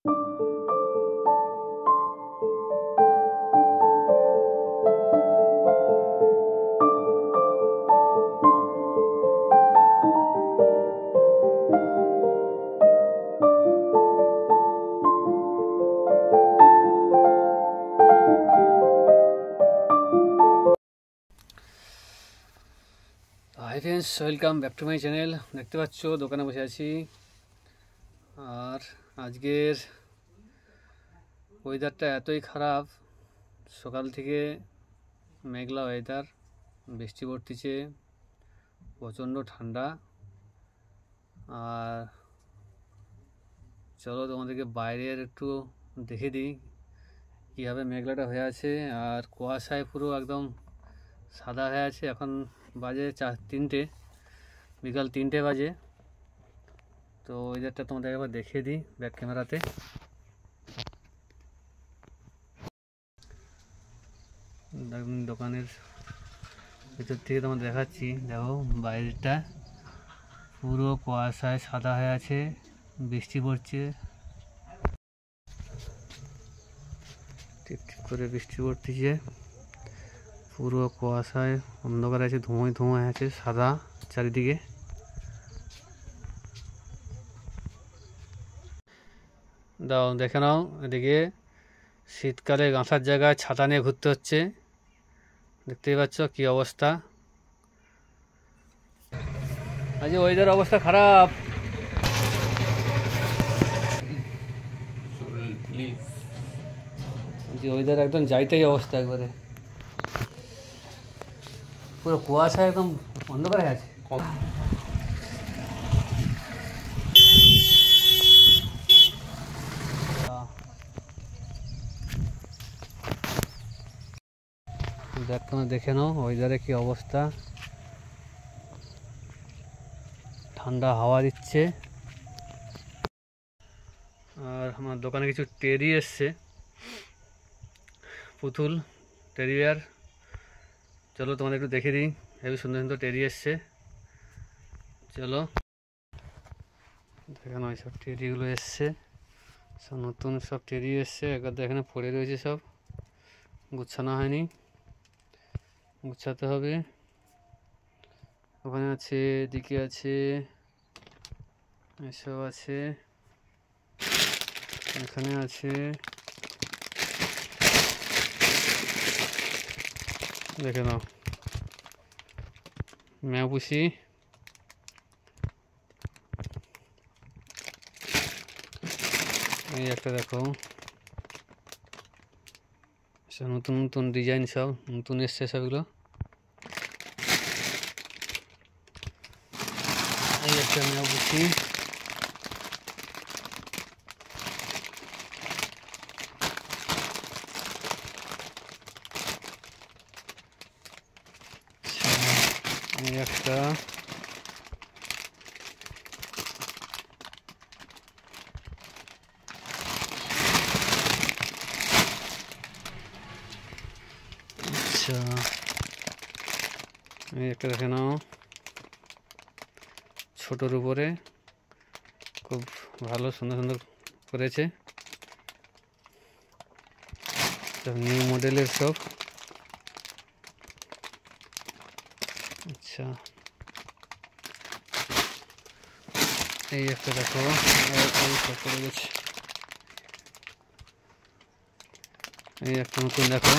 Hi friends, welcome back to my channel. দেখতে পাচ্ছ দোকানে বসে আছি। আর আজকের ওয়েদারটা এতই খারাপ, সকাল থেকে মেঘলা ওয়েদার, বৃষ্টি পড়তেছে, প্রচণ্ড ঠান্ডা। আর চলো তোমাদেরকে বাইরের একটু দেখে দিই কীভাবে মেঘলাটা হয়ে আছে। আর কুয়াশায় পুরো একদম সাদা হয়ে আছে। এখন বাজে বিকাল 3টে বাজে। তো ওয়েদারটা তোমাদের একবার দেখিয়ে দিই ব্যাক ক্যামেরাতে। দোকানের ভিতর থেকে তোমার দেখাচ্ছি, দেখো বাইরেটা পুরো কুয়াশায় সাদা হয়ে আছে, বৃষ্টি পড়ছে, টিপ টিপ করে বৃষ্টি পড়তেছে, পুরো কুয়াশায় অন্ধকার আছে, ধোঁয়ায় ধোঁয়া আছে, সাদা চারিদিকে। দাও দেখে নাও, এদিকে শীতকালে গাঁথার জায়গায় ছাতা নিয়ে ঘুরতে হচ্ছে। দেখতেই পাচ্ছ কি অবস্থা। আজ ওয়েদার অবস্থা খারাপ। ওয়েদার একদম যাইতেই অবস্থা, একবারে পুরো কুয়াশা একদম অন্ধকার হয়ে আছে। দেখে নাও ওয়েদারে কি অবস্থা। ঠান্ডা হাওয়া দিচ্ছে। আর আমার দোকানে কিছু টেডি এসছে, পুতুল টেডি বিয়ার। চলো তোমাদের একটু দেখে দিই, হেবি সুন্দর সুন্দর টেডি এসছে। চলো দেখে নাও, সব টেডিগুলো এসছে, সব নতুন সব টেডি এসছে। একবার এখানে পড়ে রয়েছে, সব গুছানো হয়নি, গুছাতে হবে। ওখানে আছে, এদিকে আছে, এসব আছে, এখানে আছে। দেখে নাও, ম্যাও পুষি, এই একটা দেখো, সব নতুন নতুন ডিজাইন, সব নতুন এসছে সবগুলো। এই একটা ম্যাও পুষি, এই একটা, আচ্ছা এই একটা দেখে নাও, ছোটোর উপরে খুব ভালো সুন্দর সুন্দর করেছে, সব নিউ মডেলের সব। আচ্ছা এই একটা দেখো, পড়ে গেছে। এই একটা নতুন দেখো,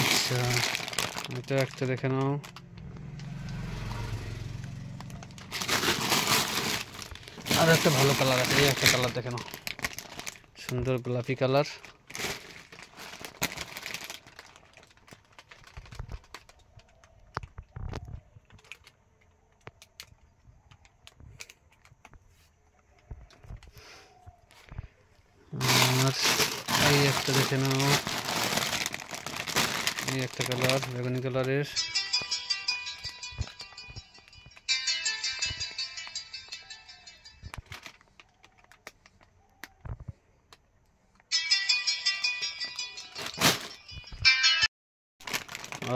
আচ্ছা এটা একটা দেখে নাও। আর একটা ভালো কালার আছে, এই একটা কালার দেখে নাও, সুন্দর গোলাপি কালার। আর এই একটা দেখে নাও, এই একটা কালার বেগুনি কালারের।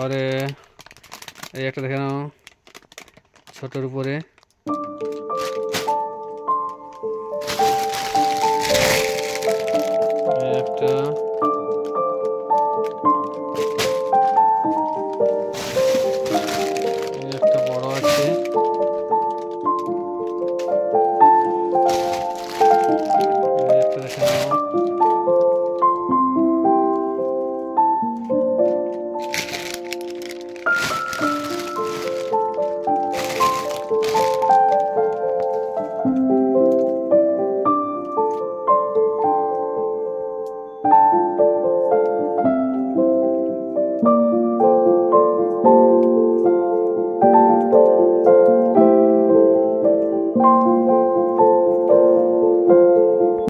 और এই একটা দেখে নাও, ছোটোর উপরে